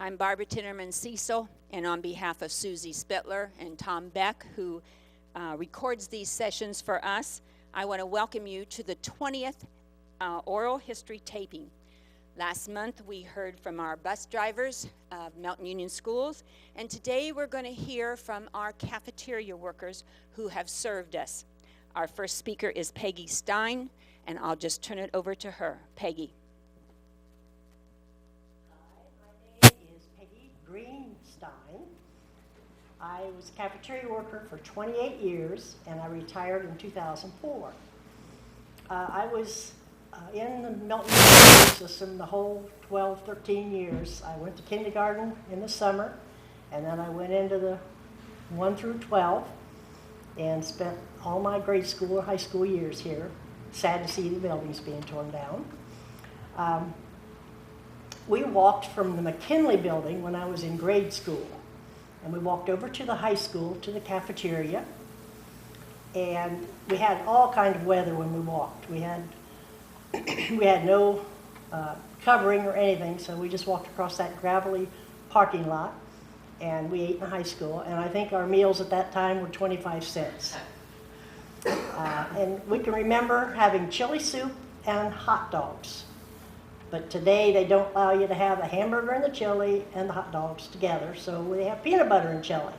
I'm Barbara Tinnerman Cecil, and on behalf of Susie Spittler and Tom Beck, who records these sessions for us, I want to welcome you to the 20th oral history taping. Last month we heard from our bus drivers of Melton Union Schools, and today we're going to hear from our cafeteria workers who have served us. Our first speaker is Peggy Stein, and I'll just turn it over to her. Peggy. Hi, my name is Peggy Greenstein. I was a cafeteria worker for 28 years, and I retired in 2004. I was in the Melton school system the whole 12, 13 years. I went to kindergarten in the summer, and then I went into the 1 through 12 and spent all my grade school or high school years here. Sad to see the buildings being torn down. We walked from the McKinley building when I was in grade school, and we walked over to the high school to the cafeteria, and we had all kind of weather when we walked. We had no covering or anything, so we just walked across that gravelly parking lot, and we ate in the high school, and I think our meals at that time were 25 cents. And we can remember having chili soup and hot dogs. But today they don't allow you to have the hamburger and the chili and the hot dogs together, so we have peanut butter and chili.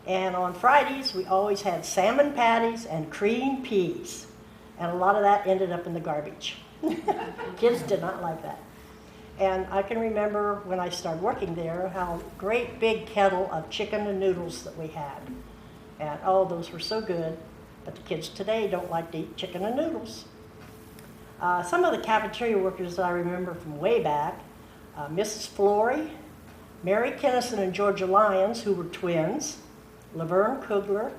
And on Fridays we always had salmon patties and cream peas. And a lot of that ended up in the garbage. Kids did not like that. And I can remember when I started working there how great big kettle of chicken and noodles that we had. And oh, those were so good. But the kids today don't like to eat chicken and noodles. Some of the cafeteria workers that I remember from way back, Mrs. Flory, Mary Kennison and Georgia Lyons, who were twins, Laverne Kugler,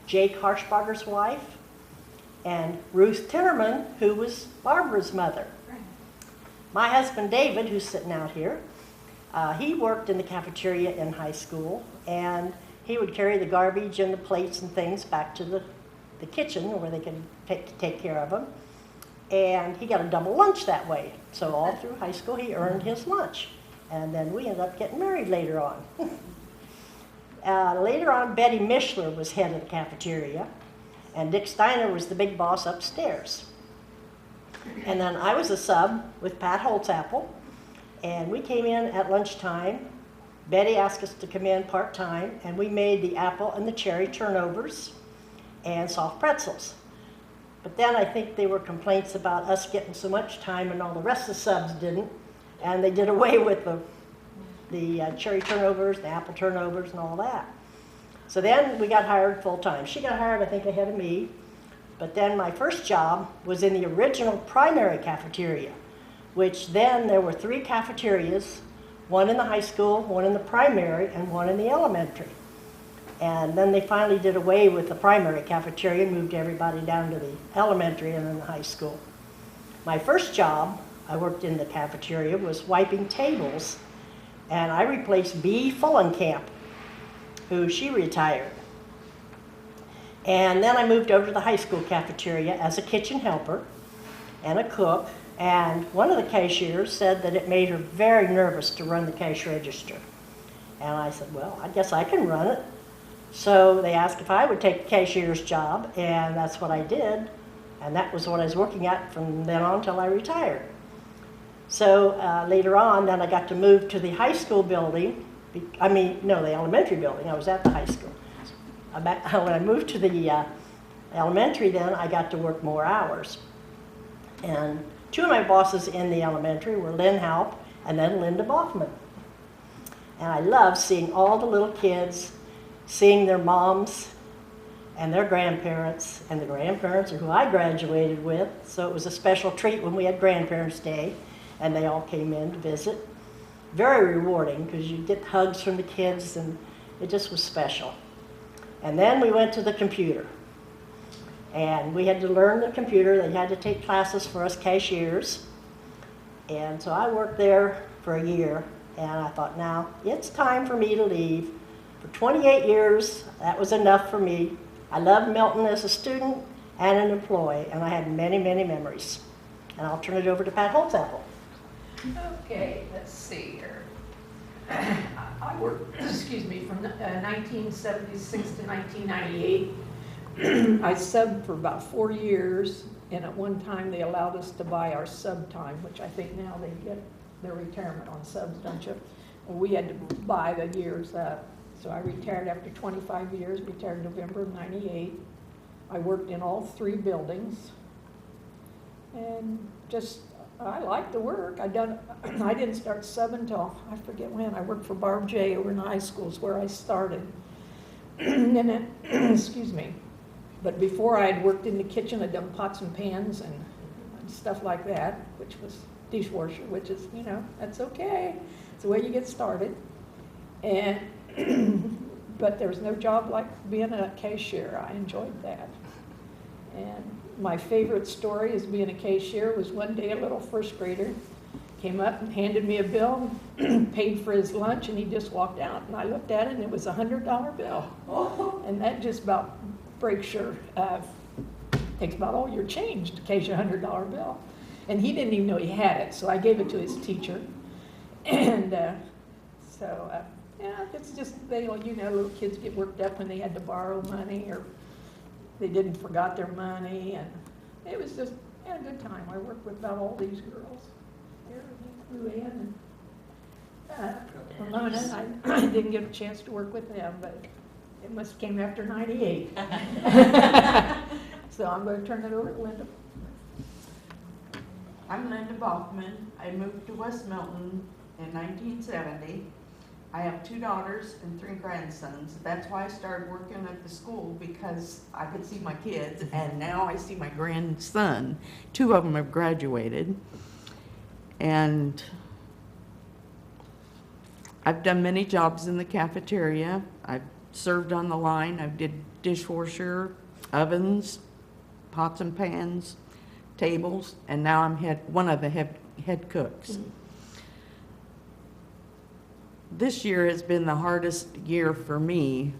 Jake Harshbarger's wife, and Ruth Tinnerman, who was Barbara's mother. My husband David, who's sitting out here, he worked in the cafeteria in high school, and he would carry the garbage and the plates and things back to the kitchen where they could take care of them. And he got a double lunch that way. So all through high school he earned his lunch. And then we ended up getting married later on. Later on, Betty Mishler was head of the cafeteria, and Dick Steiner was the big boss upstairs. And then I was a sub with Pat Holtzapfel, and we came in at lunchtime. Betty asked us to come in part-time, and we made the apple and the cherry turnovers and soft pretzels. But then I think there were complaints about us getting so much time and all the rest of the subs didn't, and they did away with the cherry turnovers, the apple turnovers, and all that. So then we got hired full-time. She got hired, I think, ahead of me. But then my first job was in the original primary cafeteria, which then there were 3 cafeterias, one in the high school, one in the primary, and one in the elementary. And then they finally did away with the primary cafeteria and moved everybody down to the elementary and then the high school. My first job, I worked in the cafeteria, was wiping tables, and I replaced Bea Fullenkamp, who she retired. And then I moved over to the high school cafeteria as a kitchen helper and a cook, and one of the cashiers said that it made her very nervous to run the cash register. And I said, well, I guess I can run it. So they asked if I would take the cashier's job, and that's what I did, and that was what I was working at from then on until I retired. So later on, then I got to move to the high school building. The elementary building. I was at the high school. When I moved to the elementary, then I got to work more hours. And 2 of my bosses in the elementary were Lynn Halp and then Linda Boffman. And I loved seeing all the little kids, seeing their moms and their grandparents, and the grandparents are who I graduated with, so it was a special treat when we had Grandparents' Day, and they all came in to visit. Very rewarding, because you get hugs from the kids, and it just was special. And then we went to the computer, and we had to learn the computer. They had to take classes for us cashiers, and so I worked there for a year, and I thought, now, it's time for me to leave. For 28 years, that was enough for me. I loved Melton as a student and an employee, and I had many, many memories. And I'll turn it over to Pat Holtzapfel. Okay, let's see here. I worked, excuse me, from 1976 to 1998. I subbed for about 4 years, and at one time they allowed us to buy our sub time, which I think now they get their retirement on subs, don't you? Well, we had to buy the years up. So I retired after 25 years, retired November of '98. I worked in all 3 buildings, and just, I liked the work. I didn't start subbing until, I forget when. I worked for Barb J over in the high schools where I started. And then, excuse me. But before I had worked in the kitchen, I'd done pots and pans and stuff like that, which was dishwasher, which is, you know, that's okay. It's the way you get started. And but there was no job like being a cashier. I enjoyed that. And my favorite story as being a cashier was one day a little first grader came up and handed me a bill, paid for his lunch, and he just walked out. And I looked at it, and it was a $100 bill. And that just about breaks your, takes about all your change to case you a $100 bill. And he didn't even know he had it, so I gave it to his teacher. And yeah, it's just, you know, little kids get worked up when they had to borrow money or they didn't forgot their money, and it was just a good time. I worked with about all these girls. Here, Luann and Ramona. I didn't get a chance to work with them, but it must have came after '98. So I'm going to turn it over to Linda. I'm Linda Bachman. I moved to West Milton in 1970. I have 2 daughters and 3 grandsons. That's why I started working at the school, because I could see my kids, and now I see my grandson. 2 of them have graduated. And I've done many jobs in the cafeteria. I've served on the line. I did dishwasher, ovens, pots and pans, tables, and now I'm one of the head cooks. Mm-hmm. This year has been the hardest year for me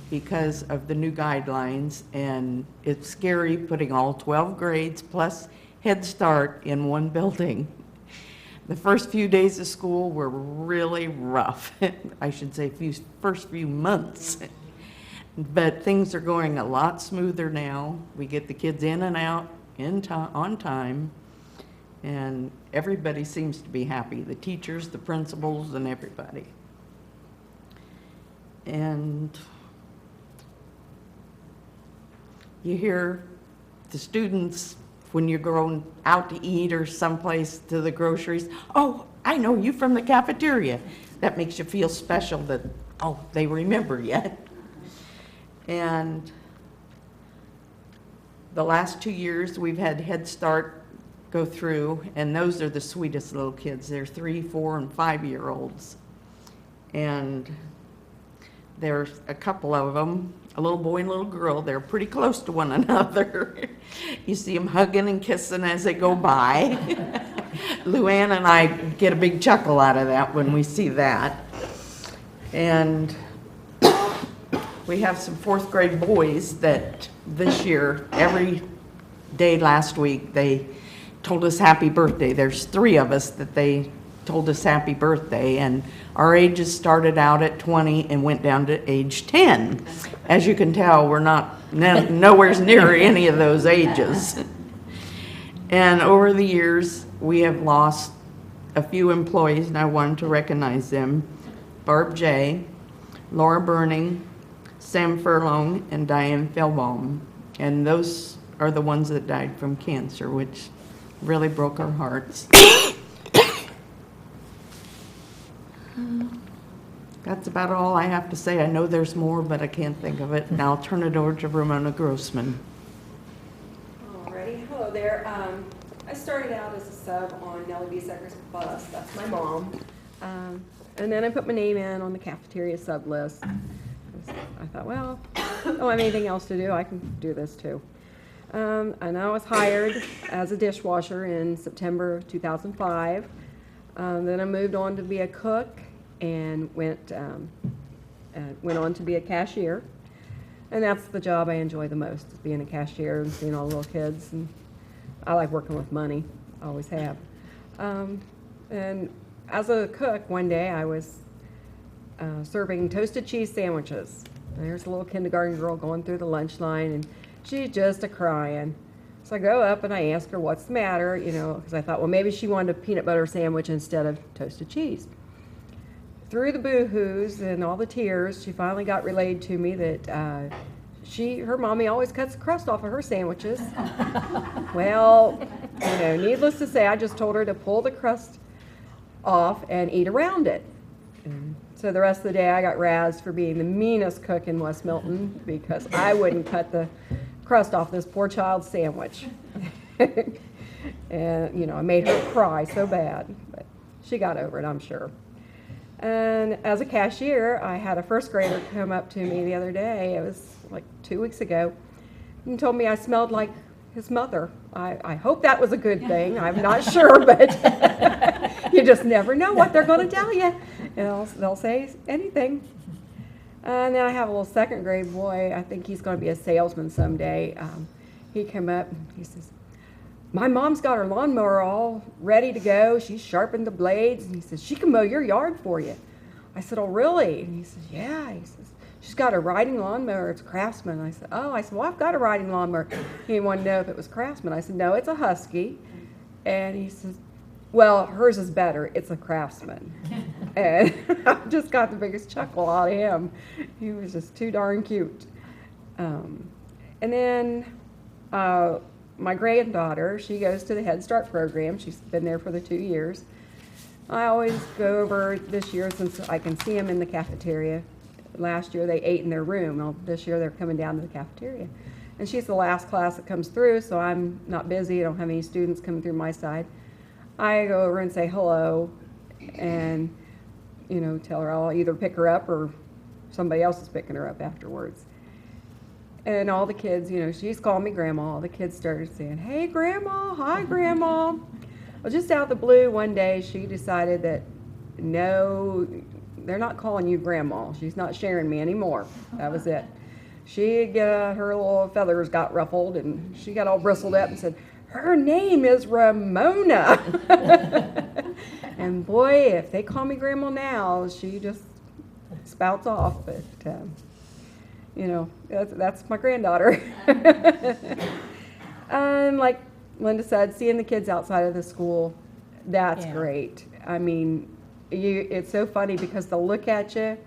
because of the new guidelines, and it's scary putting all 12 grades plus Head Start in one building. The first few days of school were really rough. I should say first few months. But things are going a lot smoother now. We get the kids in and out on time, and everybody seems to be happy, the teachers, the principals, and everybody. And you hear the students, when you're going out to eat or someplace to the groceries, "Oh, I know you from the cafeteria." That makes you feel special that, oh, they remember you. And the last 2 years we've had Head Start go through, and those are the sweetest little kids. They're 3, 4, and 5-year-olds. And there's a couple of them, a little boy and a little girl. They're pretty close to one another. You see them hugging and kissing as they go by. Luann and I get a big chuckle out of that when we see that. And we have some 4th grade boys that this year, every day last week, they told us happy birthday. There's 3 of us that they told us happy birthday, and our ages started out at 20 and went down to age 10. As you can tell, we're nowhere near any of those ages. And over the years, we have lost a few employees, and I wanted to recognize them. Barb J., Laura Burning, Sam Furlong, and Diane Philbaum. And those are the ones that died from cancer, which really broke our hearts. That's about all I have to say. I know there's more, but I can't think of it. Now I'll turn it over to Ramona Grossman. Alrighty, hello there. I started out as a sub on Nellie B. Secker's bus. That's my mom. And then I put my name in on the cafeteria sub list. I thought, well, I don't have anything else to do. I can do this too. And I was hired as a dishwasher in September 2005. Then I moved on to be a cook and went on to be a cashier. And that's the job I enjoy the most, is being a cashier and seeing all the little kids. And I like working with money, always have. And as a cook, one day I was serving toasted cheese sandwiches. There's a little kindergarten girl going through the lunch line, and she's just a-crying. So I go up and I ask her what's the matter, because I thought, well, maybe she wanted a peanut butter sandwich instead of toasted cheese. Through the boo-hoos and all the tears, she finally got relayed to me that her mommy always cuts the crust off of her sandwiches. Well, needless to say, I just told her to pull the crust off and eat around it. So the rest of the day I got razzed for being the meanest cook in West Milton because I wouldn't cut the crust off this poor child's sandwich. And, I made her cry so bad, but she got over it, I'm sure. And as a cashier, I had a first grader come up to me the other day, it was like 2 weeks ago, and told me I smelled like his mother. I hope that was a good thing. I'm not sure, but you just never know what they're going to tell you. They'll say anything. And then I have a little second grade boy. I think he's going to be a salesman someday. He came up and he says, my mom's got her lawnmower all ready to go. She's sharpened the blades. And he says, she can mow your yard for you. I said, oh, really? And he says, yeah. He says, she's got a riding lawnmower. It's Craftsman. I said, oh. I said, well, I've got a riding lawnmower. He wanted to know if it was Craftsman. I said, no, it's a Husky. And he says, well, hers is better. It's a Craftsman. And I just got the biggest chuckle out of him. He was just too darn cute. And then my granddaughter, she goes to the Head Start program. She's been there for the 2 years. I always go over this year since I can see them in the cafeteria. Last year they ate in their room. Well, this year they're coming down to the cafeteria. And she's the last class that comes through, so I'm not busy. I don't have any students coming through my side. I go over and say hello and, tell her I'll either pick her up or somebody else is picking her up afterwards. And all the kids, she's called me Grandma. All the kids started saying, hey, Grandma, hi, Grandma. Well, just out of the blue one day, she decided that, no, they're not calling you Grandma. She's not sharing me anymore. That was it. Her little feathers got ruffled, and she got all bristled up and said, her name is Ramona. And boy, if they call me Grandma now, she just spouts off. But, that's my granddaughter. And like Linda said, seeing the kids outside of the school, that's great. I mean, it's so funny because they'll look at you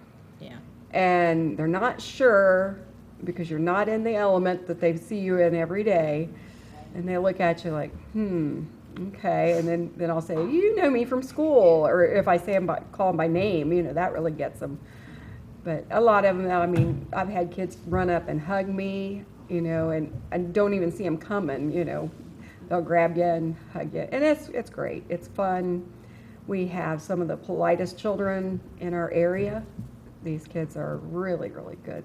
and they're not sure because you're not in the element that they see you in every day. And they look at you like, okay. And then I'll say, you know me from school. Or if I say call them by name, that really gets them. But a lot of them, I've had kids run up and hug me, and I don't even see them coming, They'll grab you and hug you. And it's great. It's fun. We have some of the politest children in our area. These kids are really, really good.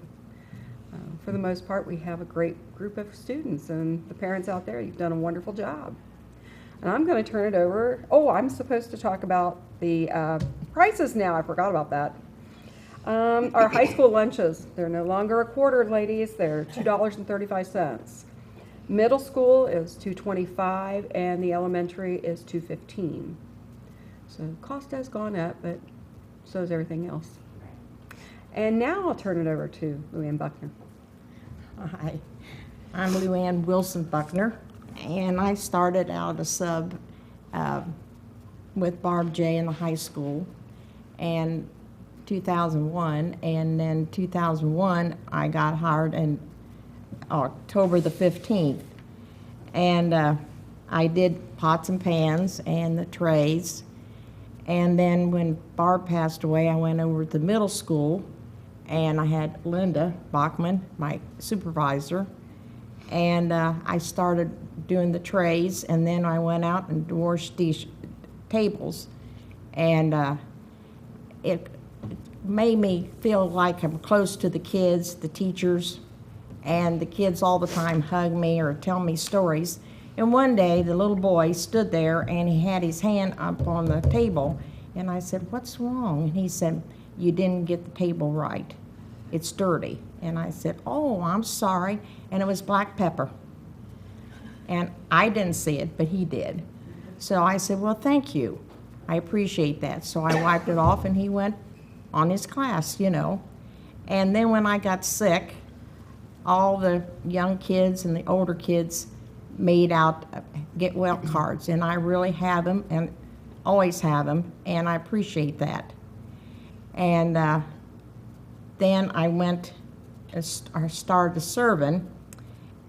For the most part, we have a great group of students, and the parents out there, you've done a wonderful job. And I'm going to turn it over. Oh, I'm supposed to talk about the prices now. I forgot about that. Our high school lunches, they're no longer a quarter, ladies. They're $2.35. Middle school is $2.25, and the elementary is $2.15. So cost has gone up, but so has everything else. And now I'll turn it over to Luann Buckner. Hi, I'm Luann Wilson Buckner, and I started out a sub with Barb J in the high school, and 2001, and then 2001 I got hired in October the 15th, and I did pots and pans and the trays, and then when Barb passed away, I went over to the middle school, and I had Linda Bachman, my supervisor, and I started doing the trays, and then I went out and washed these tables, and it made me feel like I'm close to the kids, the teachers, and the kids all the time hug me or tell me stories. And one day, the little boy stood there, and he had his hand up on the table, and I said, what's wrong? And he said, you didn't get the table right. It's dirty. And I said, oh, I'm sorry. And it was black pepper. And I didn't see it, but he did. So I said, well, thank you. I appreciate that. So I wiped it off, and he went on his class, you know. And then when I got sick, all the young kids and the older kids made out get well cards, and I really have them and always have them, and I appreciate that. And then I started serving,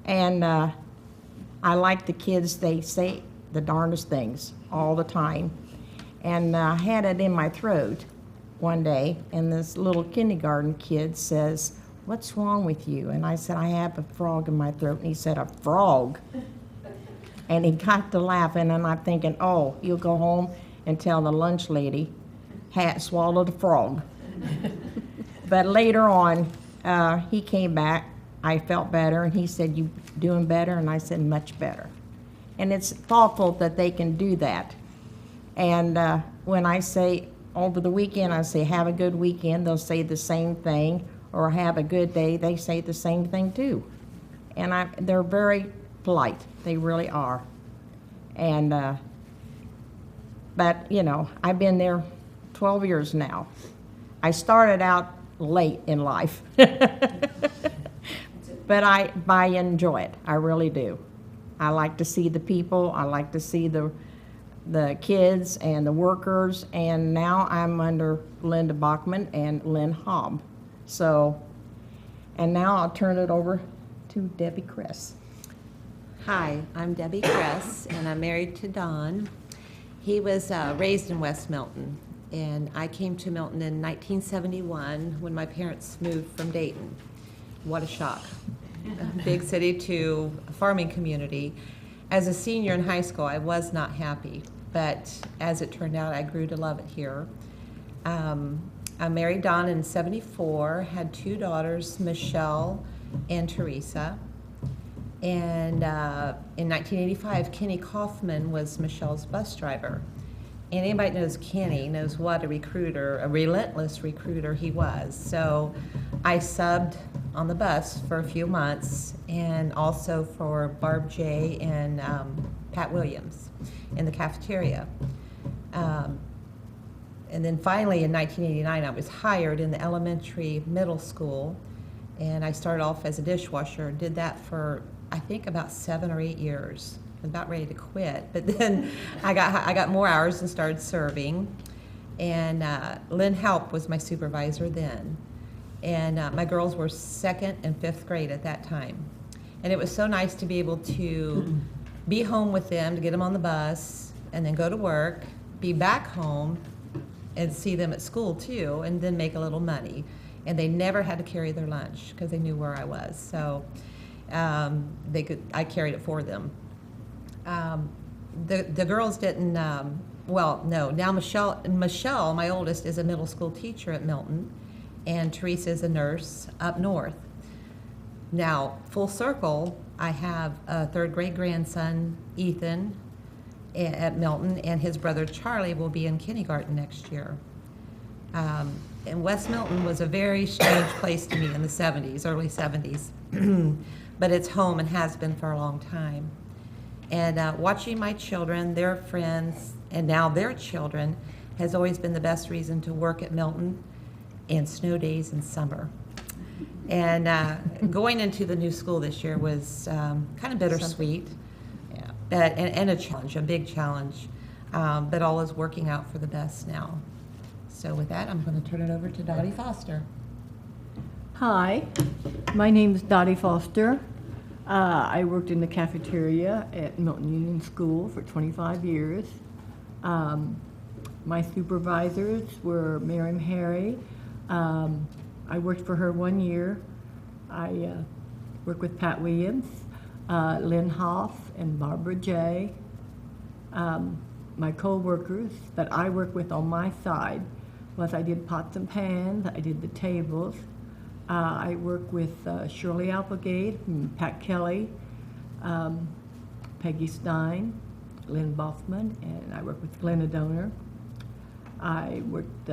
and I like the kids. They say the darndest things all the time. And I had it in my throat one day, and this little kindergarten kid says, "What's wrong with you?" And I said, "I have a frog in my throat." And he said, "A frog?" And he got to laughing, and I'm thinking, oh, you'll go home and tell the lunch lady, swallowed a frog. But later on, he came back. I felt better, and he said, "You doing better?" And I said, "Much better." And it's thoughtful that they can do that. And when I say over the weekend, I say, "Have a good weekend," they'll say the same thing. Or "Have a good day," they say the same thing too. And they're very polite. They really are. And, but, you know, I've been there 12 years now. I started out late in life. But I enjoy it. I really do. I like to see the people. I like to see the kids and the workers. And now I'm under Linda Bachman and Lynn Hobb. So, and now I'll turn it over to Debbie Kress. Hi, I'm Debbie Kress, and I'm married to Don. He was raised in West Milton, and I came to Milton in 1971 when my parents moved from Dayton. What a shock. A big city to a farming community. As a senior in high school, I was not happy, but as it turned out, I grew to love it here. I married Don in '74, had 2 daughters, Michelle and Teresa. And in 1985, Kenny Kaufman was Michelle's bus driver. And anybody that knows Kenny knows what a recruiter, a relentless recruiter he was. So I subbed on the bus for a few months, and also for Barb J. and Pat Williams in the cafeteria. And then finally in 1989, I was hired in the elementary middle school, and I started off as a dishwasher. Did that for, I think, about 7 or 8 years. I was about ready to quit, but then I got more hours and started serving. And Lynn Halp was my supervisor then. And my girls were 2nd and 5th grade at that time. And it was so nice to be able to be home with them, to get them on the bus, and then go to work, be back home, and see them at school too, and then make a little money. And they never had to carry their lunch because they knew where I was. So I carried it for them. The girls didn't, well, no. Now Michelle, my oldest, is a middle school teacher at Milton, and Teresa is a nurse up north. Now, full circle, I have a 3rd grade grandson, Ethan, at Milton, and his brother Charlie will be in kindergarten next year. And West Milton was a very strange place to me in the 70s, early 70s, but it's home and has been for a long time. And watching my children, their friends, and now their children has always been the best reason to work at Milton in snow days and summer. And going into the new school this year was kind of bittersweet. And a challenge, a big challenge, but all is working out for the best now. So with that, I'm going to turn it over to Dottie Foster. Hi, my name is Dottie Foster. I worked in the cafeteria at Milton Union School for 25 years. My supervisors were Miriam Harry. I worked for her 1 year. I worked with Pat Williams, Lynn Hoff, and Barbara J. My co-workers that I work with on my side was I did pots and pans, I did the tables. I work with Shirley Applegate, and Pat Kelly, Peggy Stein, Lynn Boffman, and I work with Glenna Donor. I worked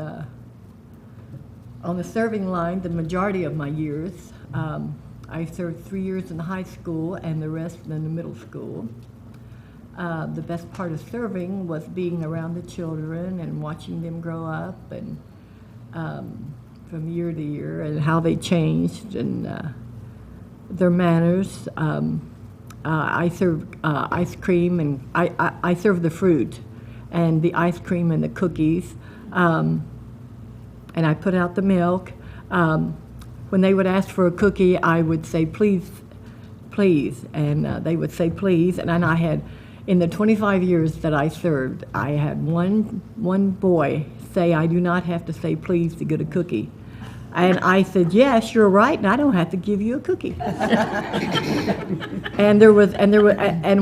on the serving line the majority of my years. I served 3 years in the high school and the rest in the middle school. The best part of serving was being around the children and watching them grow up and from year to year and how they changed and their manners. I serve ice cream, and I serve the fruit and the ice cream and the cookies, and I put out the milk. When they would ask for a cookie, I would say, please, please, and they would say, please, and then I had, in the 25 years that I served, I had one boy say, I do not have to say please to get a cookie. And I said, yes, you're right, and I don't have to give you a cookie. and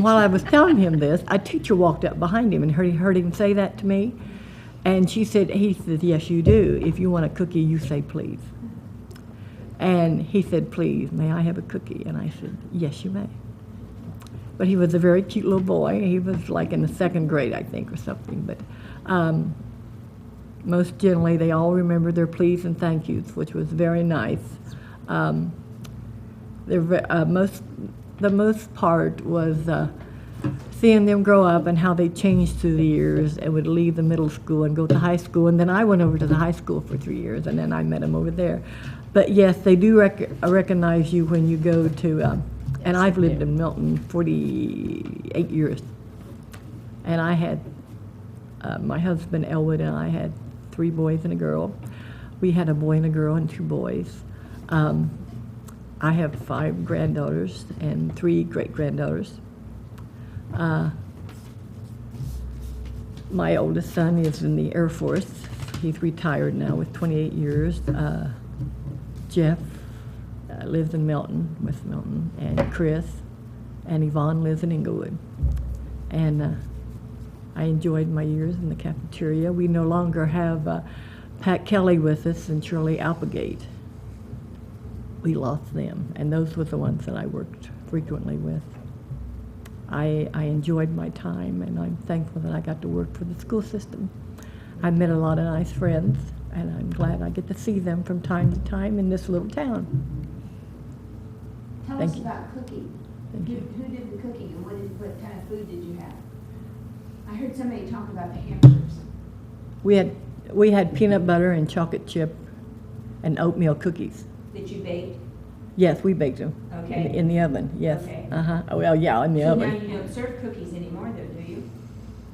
while I was telling him this, a teacher walked up behind him and heard him say that to me. And he said, yes, you do. If you want a cookie, you say please. And he said, please, may I have a cookie? And I said, yes, you may. But he was a very cute little boy. He was like in the 2nd grade, I think, or something. But most generally, they all remember their please and thank yous, which was very nice. The most part was seeing them grow up and how they changed through the years and would leave the middle school and go to high school. And then I went over to the high school for 3 years, and then I met them over there. But yes, they do recognize you when you go to, and I've lived in Milton 48 years. And I had, my husband Elwood and I had 3 boys and a girl. We had a boy and a girl and 2 boys. I have 5 granddaughters and 3 great-granddaughters. My oldest son is in the Air Force. He's retired now with 28 years. Jeff lives in Milton, West Milton, and Chris and Yvonne lives in Inglewood. And I enjoyed my years in the cafeteria. We no longer have Pat Kelly with us and Shirley Applegate. We lost them, and those were the ones that I worked frequently with. I enjoyed my time, and I'm thankful that I got to work for the school system. I met a lot of nice friends, and I'm glad I get to see them from time to time in this little town. Tell Thank us you. about cooking. Thank you. Who did the cooking, and what kind of food did you have? I heard somebody talk about the hamburgers. We had peanut butter and chocolate chip and oatmeal cookies. That you baked? Yes, we baked them. Okay. In the oven, yes. Okay. Uh-huh. Well, yeah, in the So now oven. you don't serve cookies anymore, though, do you?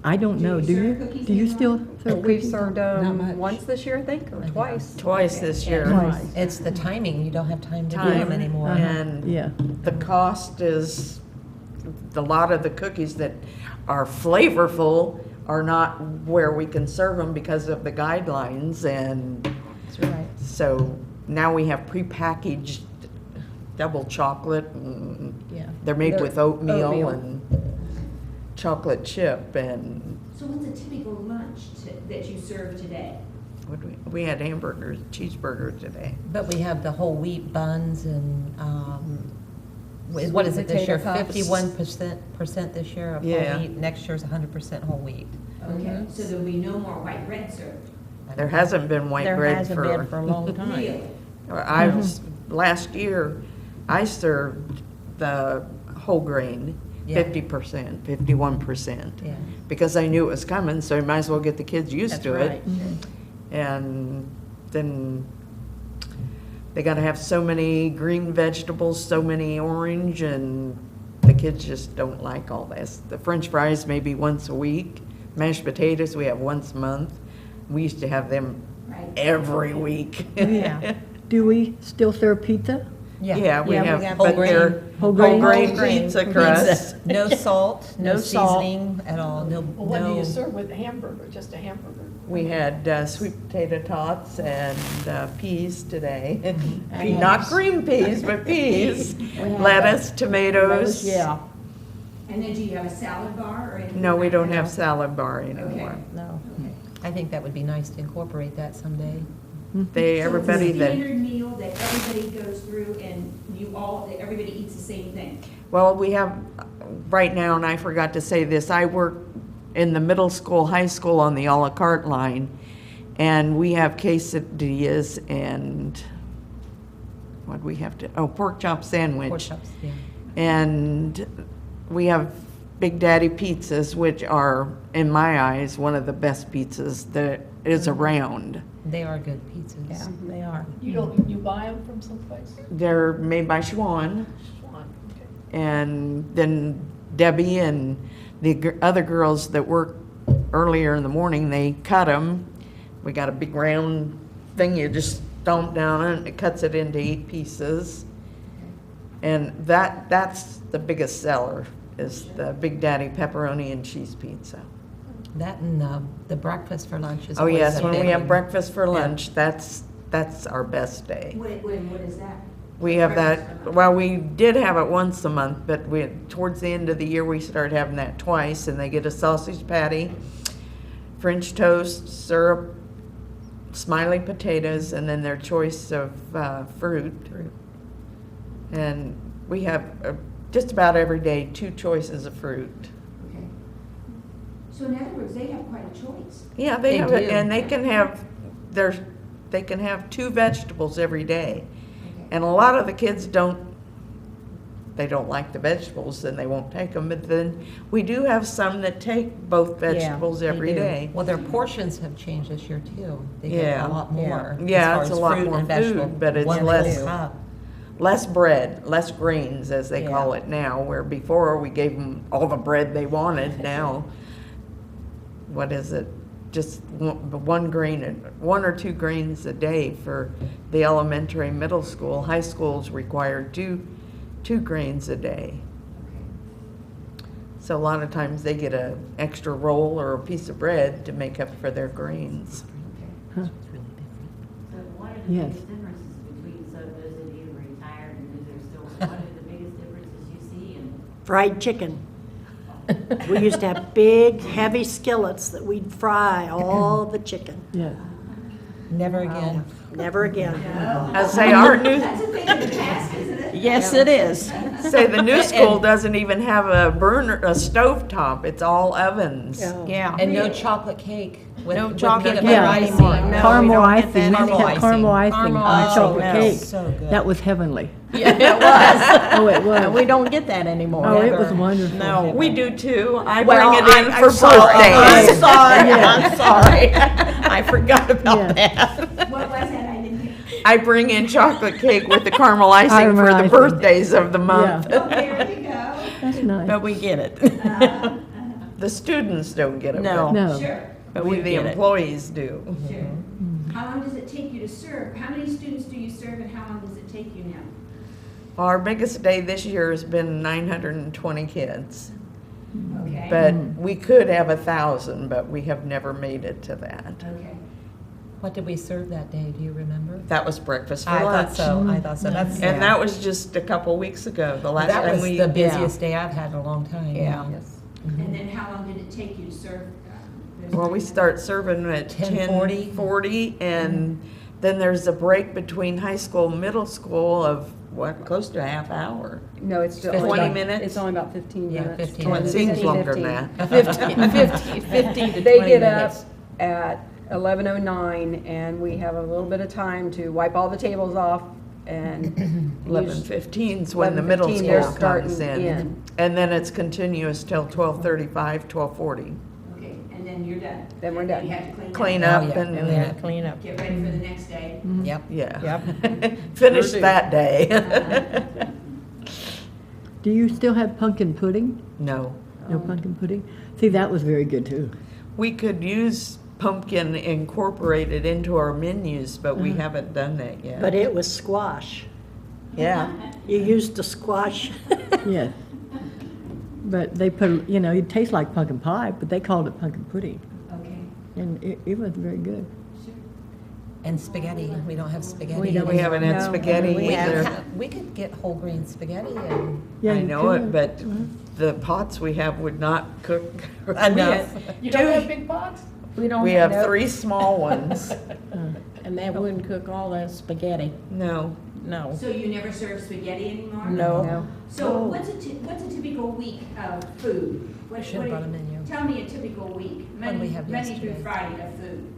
I don't know, do serve you? cookies Do you anymore? still serve We've cookies? served Not much. once this year, I think, or twice. Twice this year. Twice. It's the timing, you don't have time to do Time. them anymore. And Yeah. the cost is, a lot of the cookies that are flavorful are not where we can serve them because of the guidelines. And That's right. so now we have prepackaged double chocolate. And Yeah. they're made They're with oatmeal oatmeal. and chocolate chip. And So what's a typical lunch that you serve today? what we had hamburgers, cheeseburger today. But we have the whole wheat buns and, what is it this year? Potato puffs. 51% this year of Yeah. whole wheat. Next year's 100% whole wheat. Okay, so there'll be no more white bread served? There hasn't been white There bread hasn't been for a long time. Really? I was, last year, I served the whole grain, Yeah. 50%, 51%. Yeah. Because I knew it was coming, so you might as well get the kids used That's to right. it. And then they gotta have so many green vegetables, so many orange, and the kids just don't like all this. The french fries maybe once a week, mashed potatoes we have once a month. We used to have them Right. every week. Yeah. Do we still serve pizza? Yeah, we have, whole but they're grain. Whole grain? whole grain Whole grain pizza pizza. crust. No salt, no No salt. seasoning at all, no, Well, what do no. you serve with a hamburger, just a hamburger? We had sweet potato tots and peas today. And Not green peas, but peas. had, Lettuce, tomatoes. Yeah, And then do you have a salad bar or anything? No, we like don't that? have salad bar anymore. Okay. no. Okay. I think that would be nice to incorporate that someday. Everybody So that, it's a standard meal that everybody goes through and everybody eats the same thing? well, we have, right now, and I forgot to say this, I work in the middle school, high school on the à la carte line, and we have quesadillas and, what do we have to, pork chop sandwich. Pork chops, yeah. And we have Big Daddy pizzas, which are, in my eyes, one of the best pizzas that is around. They are good pizzas. Yeah, they are. You buy them from someplace? They're made by Schwan, Swan, okay. and then Debbie and the other girls that work earlier in the morning, they cut them. We got a big round thing, you just stomp down it, and it cuts it into 8 pieces. And that's the biggest seller, is the Big Daddy pepperoni and cheese pizza. That and the breakfast for lunch is Oh always yes, a when big we have one. breakfast for lunch, that's our best day. What is that? We have that, well, we did have it once a month, but towards the end of the year, we started having that twice, and they get a sausage patty, French toast, syrup, smiley potatoes, and then their choice of fruit. And we have just about every day 2 choices of fruit. Okay. So in other words, they have quite a choice. Yeah, they have it, do. and they can have 2 vegetables every day. Okay. And a lot of the kids don't like the vegetables, and they won't take them. But then we do have some that take both vegetables they every do. day. Well, their portions have changed this year too. They get Yeah. a lot more. Yeah, as far it's a as lot fruit more and vegetable. food, but it's One less- little cup. Less bread, less grains, as they Yeah. call it now, where before we gave them all the bread they wanted. Now, what is it? Just one grain, 1 or 2 grains a day for the elementary, middle school. High school's required two grains a day. So a lot of times they get an extra roll or a piece of bread to make up for their grains. So what are the Yes. biggest differences between those of you who are retired and those that are still, what are the biggest differences you see in? Fried chicken. We used to have big, heavy skillets that we'd fry all the chicken. Yeah. Never again. Never again. I say our new, That's a thing of the past, isn't it? Yes, it is. say the new school doesn't even have a stove top. It's all ovens. Yeah. And no chocolate cake with No with chocolate peanut cake butter anymore. icing. No, we Caramel don't get icing, that we used to anymore. have caramel icing Caramel on icing, chocolate no. cake. So good. That was heavenly. Yeah, it was. Oh, it And was. we don't get that anymore. Oh, it Never. was wonderful. No. We do too. I Well, bring it in I'm for sorry. I'm birthdays. sorry, Yeah. I'm sorry. I forgot about Yeah. that. What was that? I didn't hear. I bring in chocolate cake with the caramel icing Caramel for the icing. birthdays of the month. Oh, there you go. That's nice. But we get it. The students don't get it. No. No. Sure, But We, we the get it. employees, do. sure. How long does it take you to serve? How many students do you serve and how long does it take you now? Our biggest day this year has been 920 kids. Okay. But we could have 1,000, but we have never made it to that. Okay. What did we serve that day? Do you remember? That was breakfast for I lunch. thought so. I thought so. That's And that was just a couple weeks ago, the last that time was we. the busiest day I've had in a long time. Yeah. Yes. And then how long did it take you to serve? those Well, we 900? start serving at 10:40. 10:40, and then there's a break between high school and middle school of, what, close to a half hour? No, it's still. 20 only- minutes? It's only about 15 Yeah, minutes. 15 Well, it seems longer than that. 50 to They 20 get up minutes. at 11:09 and we have a little bit of time to wipe all the tables off and. 11:15 is when the middle 11:15 school they're comes starting in. in. And then it's continuous till 12:35, 12:40. Okay, and then you're done. Then we're done. You have to clean up. Clean Oh, up yeah. And we and, had to clean up. Get ready for the next day. Yep. yeah. Yep. Finish Sure do. that day. Do you still have pumpkin pudding? No. No pumpkin pudding? See, that was very good too. We could use pumpkin incorporated into our menus, but we haven't done that yet. But it was squash. Yeah. You used the squash. Yes. But they put, it tastes like pumpkin pie, but they called it pumpkin pudding. Okay. And it was very good. And spaghetti. We don't have spaghetti. We don't. We haven't had No, spaghetti We either. we could get whole grain spaghetti and Yeah, I you know it, could. but the pots we have would not cook enough. You don't have big pots? We don't We have no, 3 small ones. And that wouldn't cook all that spaghetti. No. No. So you never serve spaghetti anymore? No. No. So what's a typical week of food? What- Should have what- brought a menu. Tell me a typical week, What did we have Monday through yesterday? Friday of food.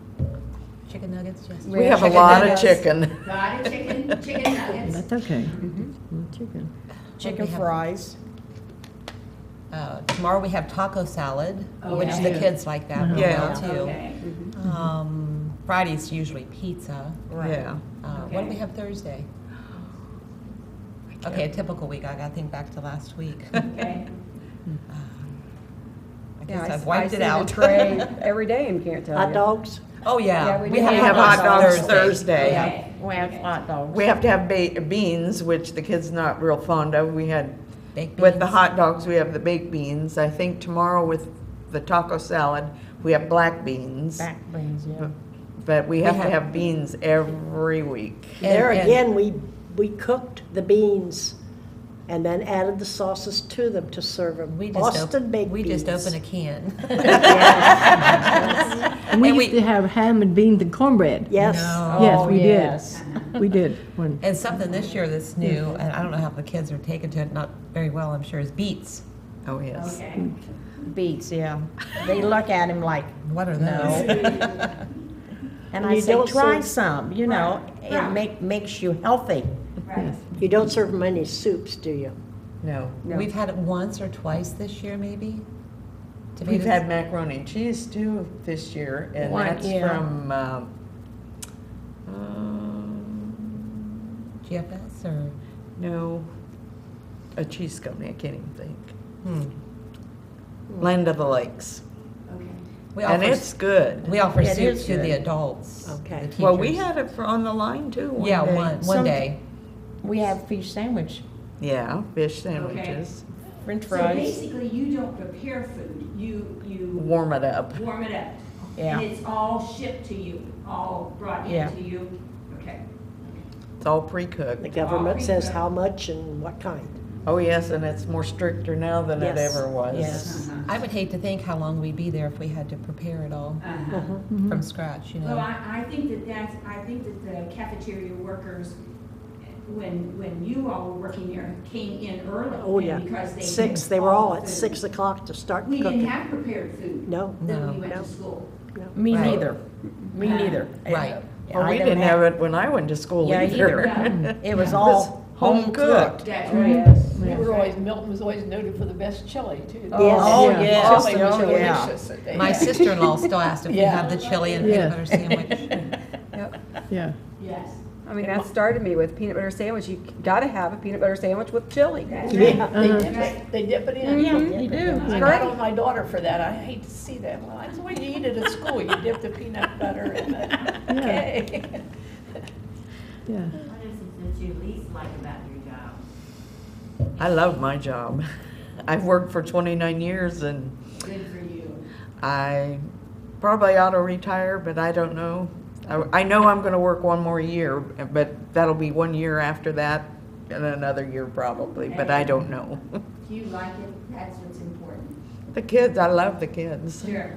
Chicken nuggets, yes. We have a lot of nuggets. chicken. Got it, chicken nuggets. That's okay. Chicken. Chicken have- fries. Tomorrow we have taco salad, which Okay. the kids like that real Yeah. well too. Okay. Friday's usually pizza. Yeah. What do we have Thursday? Okay, a typical week. I gotta think back to last week. Okay. I Yeah, guess I've wiped it out. I see the tray every day and can't tell Hot you. dogs? Oh, yeah. Yeah, we We do have We have hot dogs Thursday. Okay. We have hot dogs. We have to have beans, which the kids not real fond of. We had, Baked with the beans. hot dogs, we have the baked beans. I think tomorrow with the taco salad, we have black beans. Back beans, yeah. But we have to have- have beans every week. There And- again, we cooked the beans and then added the sauces to them to serve them. We just Boston baked We beans. just open a can. And we And used to have ham and beans and cornbread. Yes. No. Yes, Oh, we yes. did. We did. When, And something this year that's new, and I don't know how the kids are taking to it, not very well, I'm sure, is beets. Oh, yes. Okay. Beets, yeah. They look at him like, What are no. those? And You I say, don't try serve- some, you know, Right. it makes you healthy. Right. You don't serve them any soups, do you? No. No. We've had it once or twice this year, maybe. We've Tomatoes- had macaroni and cheese too this year, and Why, that's yeah. from, GFS or, no, a cheese company, I can't even think. hmm. Land of the Lakes. Okay. We And offer, it's good. we offer It soup is to the good. adults. Okay. the Well, we teachers. had it on the line too one Yeah, day. one Some- day. We have fish sandwich, Yeah, fish sandwiches. french So fries. basically, you don't prepare food, you Warm it up. warm it up. Yeah. And it's all shipped to you, all brought Yeah. in to you? Okay. It's all pre-cooked. The government says how much and what kind. Oh, yes, and it's more stricter now than it Yes. ever was. Yes. I would hate to think how long we'd be there if we had to prepare it all Uh-huh. from scratch, you Well, know. I think I think that the cafeteria workers, when you all were working there, came in early. Oh, yeah. Because they. Six, knew they were all the at food. 6 o'clock to start We didn't cooking. have prepared food. No, When we went No. to school. Me Right. neither. Me neither. Right. Yeah, Well, I we never didn't have it when I went to school Yeah, either. either. It was Yeah. all home home cooked. That's right. We were always, Milton was always noted for the best chili, too. Yes. Oh, Yeah. yes, Chili was oh, yeah. delicious that day. My sister-in-law still asked if we Yeah. have the chili and Yeah. peanut butter sandwich. Yep. yeah. Yes. I mean, that started me with peanut butter sandwich. You gotta have a peanut butter sandwich with chili. That's Yeah. right. They Uh-huh. dip it, they dip it in. Yeah, you do. I great. got on my daughter for that. I hate to see that. Well, that's the way you eat it at school. You dip the peanut butter in it. Okay. Yeah. What is it that you least like about your job? I love my job. I've worked for 29 years and Good for you. I probably ought to retire, but I don't know. I know I'm gonna work one more year, but that'll be 1 year after that and another year probably, but I don't know. Do you like it? That's what's important. The kids, I love the kids. Sure.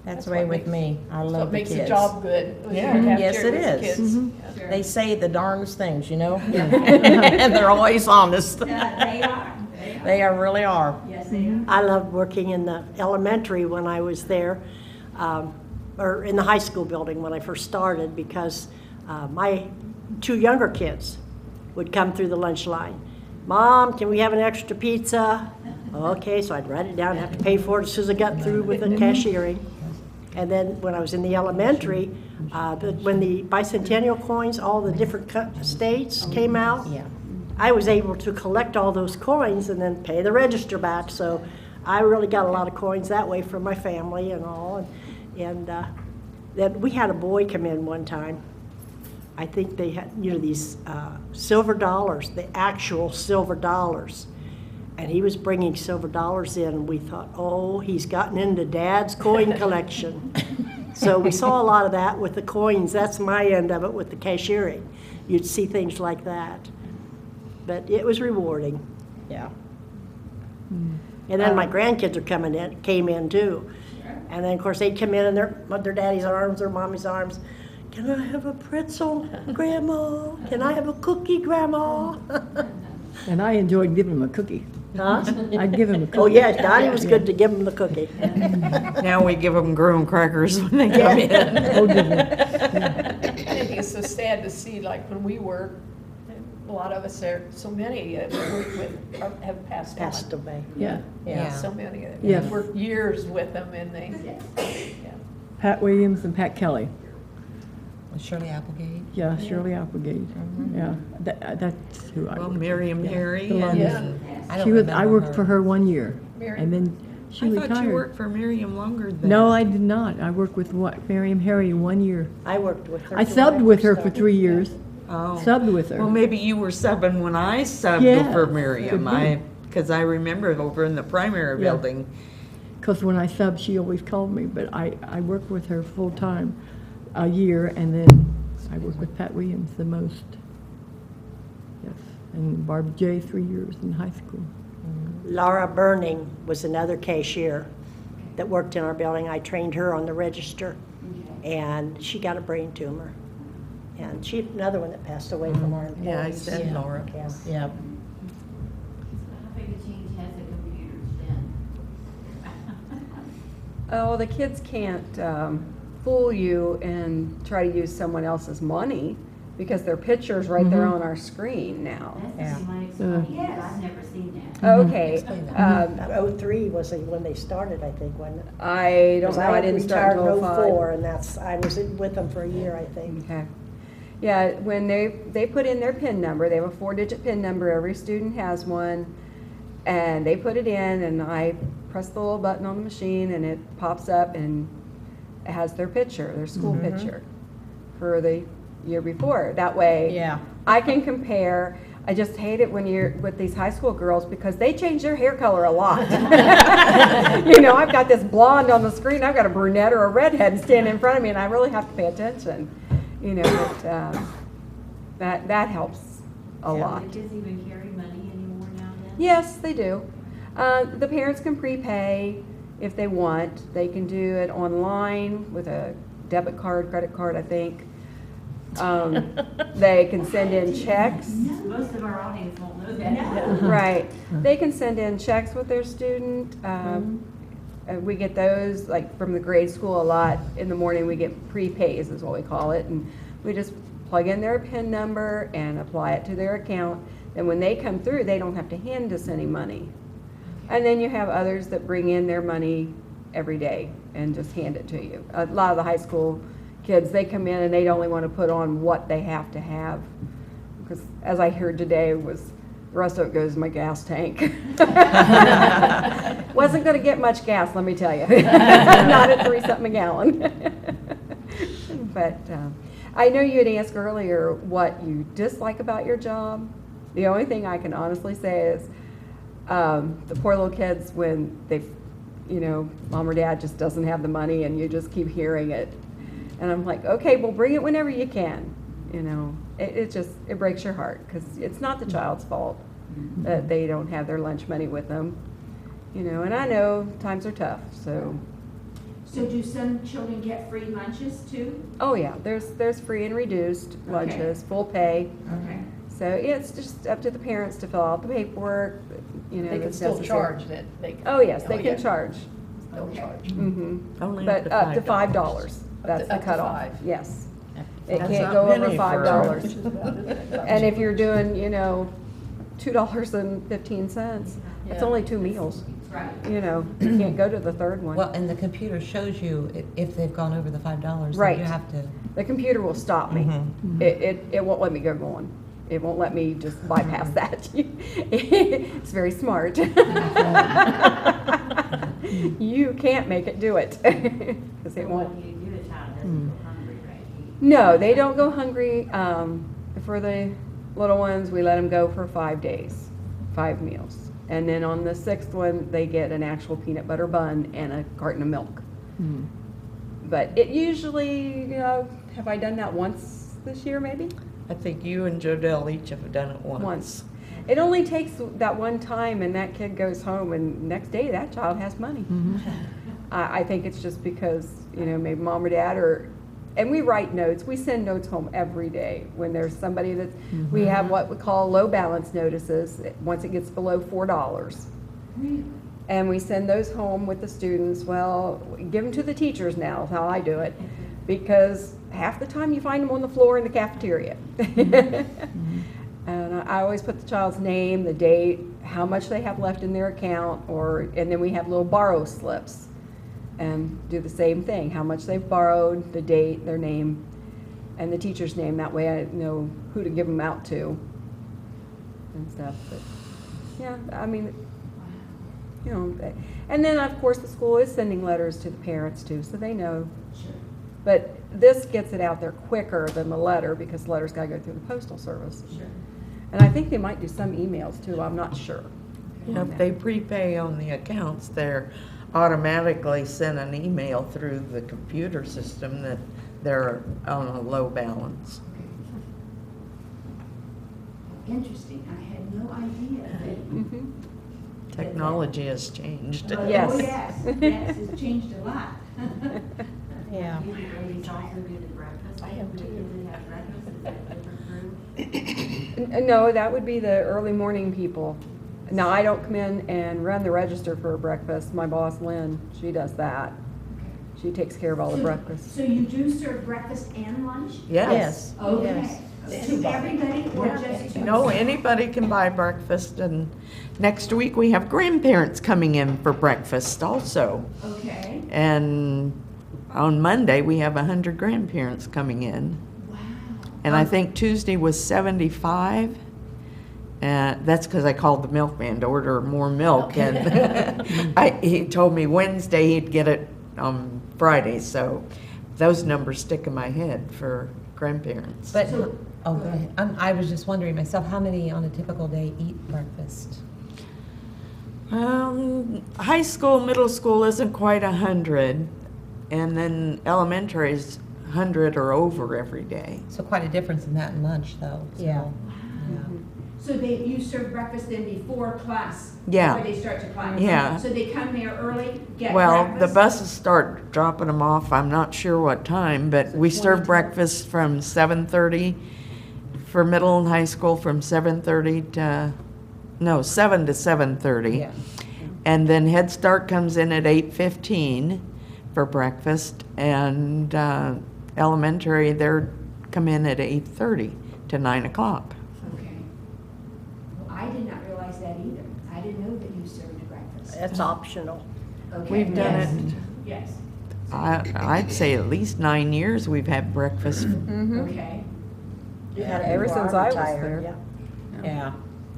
That's the what way with makes- me. I So love it the makes the kids. job good. was Yeah. your Yes, cafeteria it with the is. kids. Sure. They say the darndest things, you know? And they're always honest. Yeah, they are. They are really are. Yes, they are. I loved working in the elementary when I was there, or in the high school building when I first started, because my 2 younger kids would come through the lunch line. Mom, can we have an extra pizza? Okay, so I'd write it down, have to pay for it as soon as I got through with the cashiering. And then when I was in the elementary, when the bicentennial coins, all the different states came out, Yeah. I was able to collect all those coins and then pay the register back. So I really got a lot of coins that way from my family and all. And then we had a boy come in one time. I think they had, these silver dollars, the actual silver dollars. And he was bringing silver dollars in, and we thought, oh, he's gotten into Dad's coin collection. So we saw a lot of that with the coins. That's my end of it with the cashiering. You'd see things like that. But it was rewarding. Yeah. And then my grandkids came in too. And then, of course, they'd come in their daddy's arms or mommy's arms. Can I have a pretzel, Grandma? Can I have a cookie, Grandma? And I enjoyed giving him a cookie. Huh? I'd give him a cookie. Oh, yes, Donnie was good to give them the cookie. Now we give them graham crackers when they come in. Oh, did you? I think it's so sad to see, like, when we work, A lot of us there, so many we worked with have passed on. Passed away. Yeah, Yeah. so many of them. Yes. I've worked years with them and they, yeah. Pat Williams and Pat Kelly. Shirley Applegate. Yeah, Shirley Applegate. Yeah, that's who I Well, worked Miriam with. Harry the longest. Yeah. I don't She was, remember I worked for her 1 year, Miriam. and then she I retired. thought you worked for Miriam longer than. No, I did not. I worked with Miriam Harry 1 year. I worked with her. I till subbed with her first for started. 3 years. Oh. Subbed with her. Well, maybe you were subbing when I subbed Yeah, for could Miriam. be. Because I remember over in the primary Yeah. building. Because when I subbed, she always called me, but I worked with her full-time a year, and then I worked with Pat Williams the most. Yes, and Barb J. 3 years in high school. Laura Burning was another cashier that worked in our building. I trained her on the register, and she got a brain tumor. And she, another one that passed away from our employees. Yeah, I said Laura. Yes. Yeah. How big a change has the computers then? Oh, the kids can't fool you and try to use someone else's money because their picture's right there on our screen now. That's the Atlantic money, because I've never seen that. Okay, Explain that. 03 was when they started, I think, wasn't it? I don't 'Cause know, I didn't start retired until in 05. 04, and I was with them for a year, I think. Okay. Yeah, when they put in their PIN number, they have a 4-digit PIN number, every student has one, and they put it in, and I press the little button on the machine, and it pops up, and it has their picture, their school picture for the year before. That way, Yeah. I can compare. I just hate it when you're with these high school girls because they change their hair color a lot. You know, I've got this blonde on the screen, I've got a brunette or a redhead standing in front of me, and I really have to pay attention. You know, but that helps a lot. Do the kids even carry money anymore nowadays? Yes, they do. The parents can prepay if they want. They can do it online with a debit card, credit card, I think. They can send in checks. Most of our audience won't know that. Right. They can send in checks with their student. We get those, like, from the grade school a lot. In the morning, we get prepays, is what we call it. And we just plug in their PIN number and apply it to their account. And when they come through, they don't have to hand us any money. And then you have others that bring in their money every day and just hand it to you. A lot of the high school kids, they come in and they only want to put on what they have to have. Because as I heard today, was the rest of it goes in my gas tank. Wasn't going to get much gas, let me tell you. Not at 3-something a gallon. But I know you had asked earlier what you dislike about your job. The only thing I can honestly say is the poor little kids when they, you know, mom or dad just doesn't have the money and you just keep hearing it. And I'm like, okay, well, bring it whenever you can. You know, it breaks your heart because it's not the child's fault that they don't have their lunch money with them. You know, and I know times are tough, so. So do some children get free lunches too? Oh yeah, there's free and reduced lunches, full pay. Okay. So yeah, it's just up to the parents to fill out the paperwork, you know. They can that's still necessary. charge that. Oh yes, they yeah. can charge. Still charge. Mm-hmm. Only But up to $5. That's the up to cutoff. $5. Yes. It That's can't not go over many for- $5. And if you're doing, you know, $2.15, that's Yeah. only 2 meals. Right. You know, you can't go to the third one. Well, and the computer shows you if they've gone over the $5, then Right. you have to. The computer will stop me. It won't let me go on. It won't let me just bypass that. It's very smart. You can't make it do it, because it won't. When you do a child doesn't go hungry, right? No, they don't go hungry. For the little ones, we let them go for 5 days, 5 meals. And then on the 6th one, they get an actual peanut butter bun and a carton of milk. But it usually, you know, have I done that once this year maybe? I think you and Jodelle each have done it once. Once. It only takes that one time and that kid goes home and next day that child has money. I think it's just because, you know, maybe mom or dad and we write notes. We send notes home every day when there's somebody that, we have what we call low balance notices, once it gets below $4. And we send those home with the students. Well, give them to the teachers now, is how I do it. Because half the time you find them on the floor in the cafeteria. And I always put the child's name, the date, how much they have left in their account, and then we have little borrow slips. And do the same thing, how much they've borrowed, the date, their name, and the teacher's name. That way I know who to give them out to and stuff. But yeah, I mean, you know, and then of course the school is sending letters to the parents too, so they know. Sure. But this gets it out there quicker than the letter because the letter's gotta go through the postal service. Sure. And I think they might do some emails too, I'm not sure. Yeah, if they prepay on the accounts, they're automatically sent an email through the computer system that they're on a low balance. Interesting, I had no idea that. Mhm. Technology has changed. Yes. Oh, yes, it's changed a lot. Yeah. Do the ladies also do the breakfast? I have too. Do they have breakfast? Is that a different group? No, that would be the early morning people. Now, I don't come in and run the register for breakfast. My boss, Lynn, she does that. She takes care of all the breakfast. So you do serve breakfast and lunch? Yes. Okay. To everybody or just to? No, anybody can buy breakfast, and next week we have grandparents coming in for breakfast also. Okay, And on Monday, we have 100 grandparents coming in. wow. And I think Tuesday was 75. That's because I called the milkman to order more milk. And he told me Wednesday he'd get it on Friday. So those numbers stick in my head for grandparents. But, oh, go ahead. I was just wondering myself, how many on a typical day eat breakfast? High school, middle school isn't quite 100. And then elementary is 100 or over every day. So quite a difference in that and lunch, though. So, Yeah. yeah. So you serve breakfast then before class? Yeah. Before they start to class? Yeah. So they come there early, get Well, breakfast? the buses start dropping them off, I'm not sure what time, but we serve breakfast from 7:30 for middle and high school, from 7:30 to, no, 7 to 7:30. Yeah. And then Head Start comes in at 8:15 for breakfast, and elementary, they're come in at 8:30 to 9 o'clock. Okay. Well, I did not realize that either. I didn't know that you served breakfast. That's optional. Okay. We've done Yes. it, Yes, I'd say at least 9 years we've had breakfast. okay. You had it Ever before since I was retired, there. yeah. Yeah.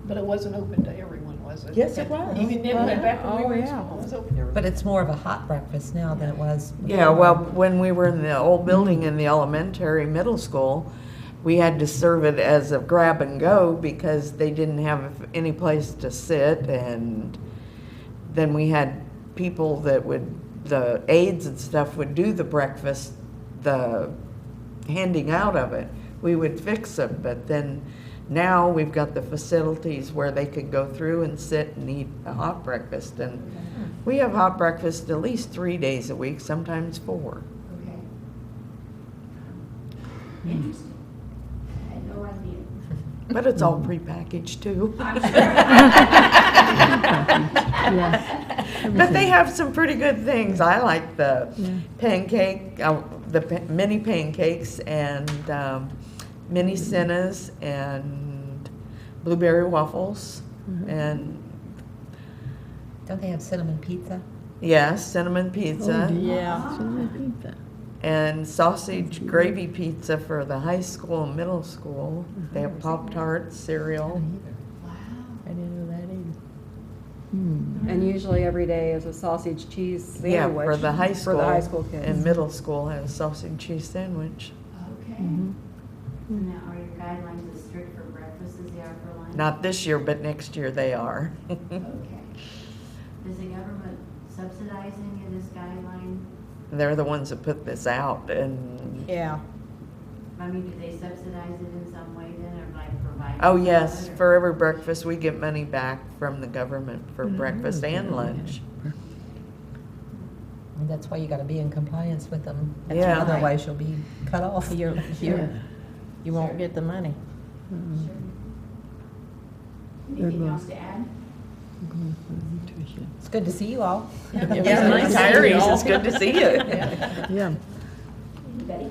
But it wasn't open to everyone, was it? Yes, it was. Even then, back when we Oh, were in yeah. school, it was open to everyone. But it's more of a hot breakfast now than it was. Yeah, well, when we were in the old building in the elementary, middle school, we had to serve it as a grab and go because they didn't have any place to sit. And then we had people that the aides and stuff would do the breakfast, the handing out of it. We would fix them, but then now we've got the facilities where they could go through and sit and eat a hot breakfast. And we have hot breakfast at least 3 days a week, sometimes 4. Okay. Interesting. I had no idea. But it's all prepackaged too. I'm sure. But they have some pretty good things. I like the pancake, mini pancakes and mini cinnas and blueberry waffles and Don't they have cinnamon pizza? cinnamon pizza Yeah. and sausage gravy pizza for the high school and middle school. They have Pop-Tarts, cereal. Wow. I didn't know that either. And usually every day is a sausage cheese sandwich. Yeah, for the high For the high school kids. And middle school has a sausage cheese sandwich. Okay. Now, are your guidelines as strict for breakfast as they are for lunch? Not this year, but next year they are. Okay. Is the government subsidizing this guideline? They're the ones that put this out, and, Yeah. I mean, do they subsidize it in some way then, or like provide? oh yes, some- for every breakfast, we get money back from the government for breakfast and lunch. And that's why you gotta be in compliance with them. Yeah. Otherwise you'll be cut off. You won't get the money. Anything else to add? It's good to see you all. Yeah, retirees, it's good to see you. Yeah. Betty?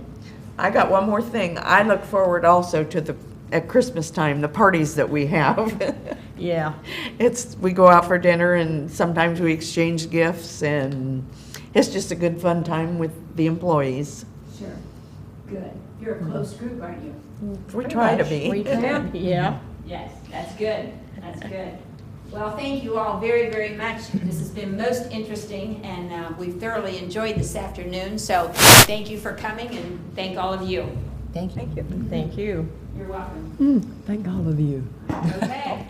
I got one more thing. I look forward also to the at Christmas time, the parties that we have. Yeah. We go out for dinner and sometimes we exchange gifts, and it's just a good fun time with the employees. Sure, good. You're a close group, aren't you? We try to be. We can, yeah. Yes, that's good, that's good. Well, thank you all very, very much. This has been most interesting, and we've thoroughly enjoyed this afternoon. So thank you for coming, and thank all of you. Thank you. Thank you. You're welcome. Thank all of you. Okay.